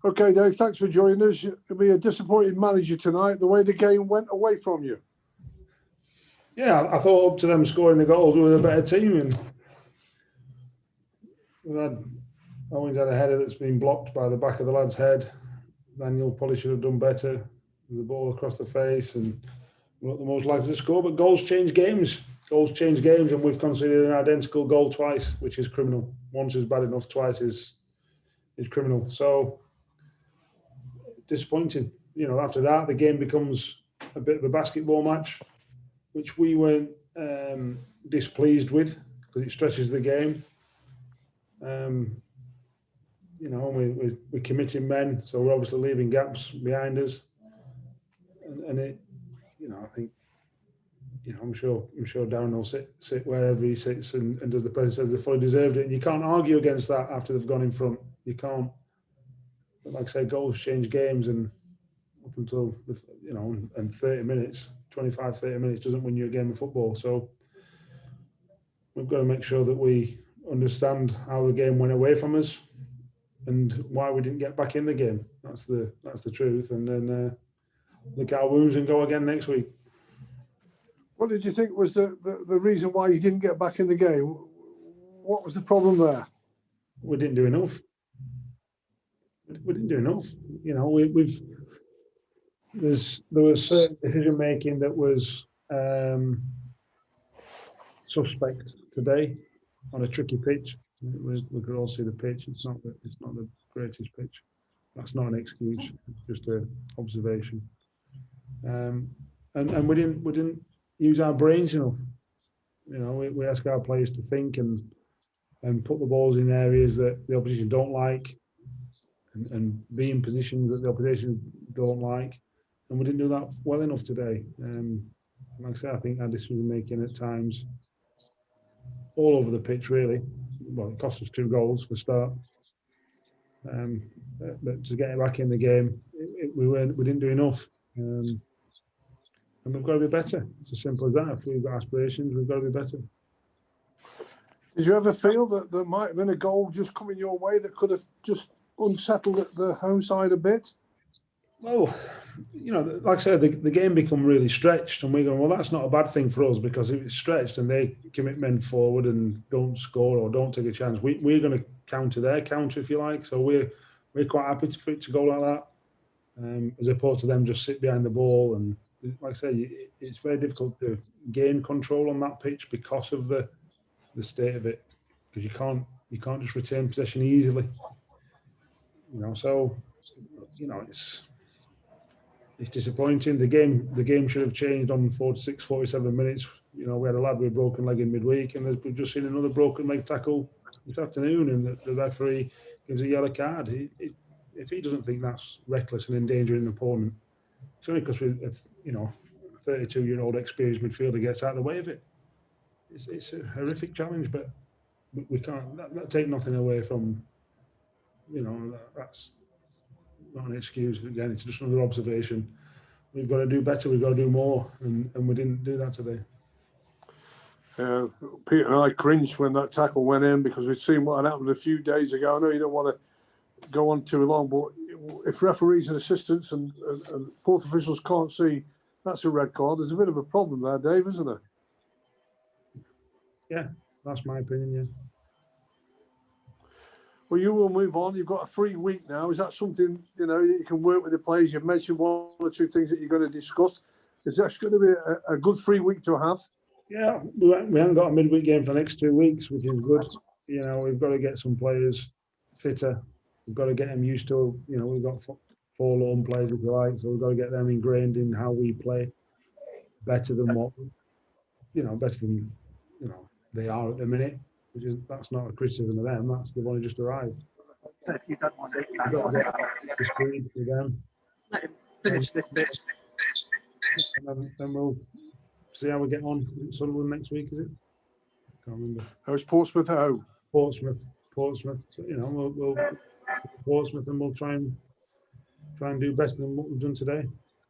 Okay, Dave, thanks for joining us. You'll be a disappointed manager tonight, the way the game went away from you. Yeah, I thought up to them scoring the goals, we were a better team. And Owen's had a header that's been blocked by the back of the lad's head. Daniel probably should have done better with the ball across the face, and we're not the most likely to score. But goals change games. Goals change games, and we've conceded an identical goal twice, which is criminal. Once is bad enough, twice is criminal. So disappointing. You know, after that, the game becomes a bit of a basketball match, which we weren't displeased with because it stretches the game. You know, we're committing men, so we're obviously leaving gaps behind us. And it, you know, I think, you know, I'm sure Darren will sit wherever he sits and does the president says they fully deserved it. And you can't argue against that after they've gone in front. You can't. But like I say, goals change games, and up until, you know, and 30 minutes, 25, 30 minutes doesn't win you a game of football. So we've got to make sure that we understand how the game went away from us and why we didn't get back in the game. That's the truth. And then look at our wounds and go again next week. What did you think was the reason why you didn't get back in the game? What was the problem there? We didn't do enough. We didn't do enough. You know, there was certain decision making that was suspect today on a tricky pitch. We could all see the pitch. It's not the greatest pitch. That's not an excuse. It's just an observation. And we didn't use our brains enough. You know, we ask our players to think and put the balls in areas that the opposition don't like, and be in positions that the opposition don't like, and we didn't do that well enough today. Like I said, I think our decision making at times all over the pitch really. Well, it cost us 2 goals for start. But to get it back in the game, we didn't do enough. And we've got to be better. It's as simple as that. If we've got aspirations, we've got to be better. Did you ever feel that there might have been a goal just coming your way that could have just unsettled the home side a bit? Well, you know, like I said, the game become really stretched, and we're going, well, that's not a bad thing for us, because if it's stretched and they commit men forward and don't score or don't take a chance, we're going to counter their counter, if you like. So we're quite happy for it to go like that, as opposed to them just sit behind the ball. And like I say, it's very difficult to gain control on that pitch because of the state of it, because you can't just retain possession easily. You know, so you know it's disappointing. The game should have changed on 46, 47 minutes. You know, we had a lad with a broken leg in midweek, and we've just seen another broken leg tackle this afternoon, and the referee gives a yellow card. If he doesn't think that's reckless and endangering an opponent, it's only because it's, you know, a 32-year-old experienced midfielder gets out of the way of it. It's a horrific challenge, but we can't that take nothing away from, you know, that's not an excuse. Again, it's just another observation. We've got to do better. We've got to do more, and we didn't do that today. Peter and I cringed when that tackle went in, because we'd seen what had happened a few days ago. I know you don't want to go on too long, but if referees and assistants and fourth officials can't see that's a red card, there's a bit of a problem there, Dave, isn't there? Yeah, that's my opinion, yeah. Well, you will move on. You've got a free week now. Is that something, you know, you can work with the players? You've mentioned 1 or 2 things that you're going to discuss. Is that going to be a good free week to have? Yeah, we haven't got a midweek game for the next 2 weeks, which is good. You know, we've got to get some players fitter. We've got to get them used to, you know, we've got 4 lone players, if you like, so we've got to get them ingrained in how we play better than what, you know, better than, you know, they are at the minute. That's not a criticism of them. That's the one who just arrived. If you don't want it, We've got to get the speed with them. let him finish this bit. And then we'll see how we get on. Sunderland next week, is it? Can't remember. How's Portsmouth at home? Portsmouth. So, you know, we'll Portsmouth, and we'll try and do better than what we've done today.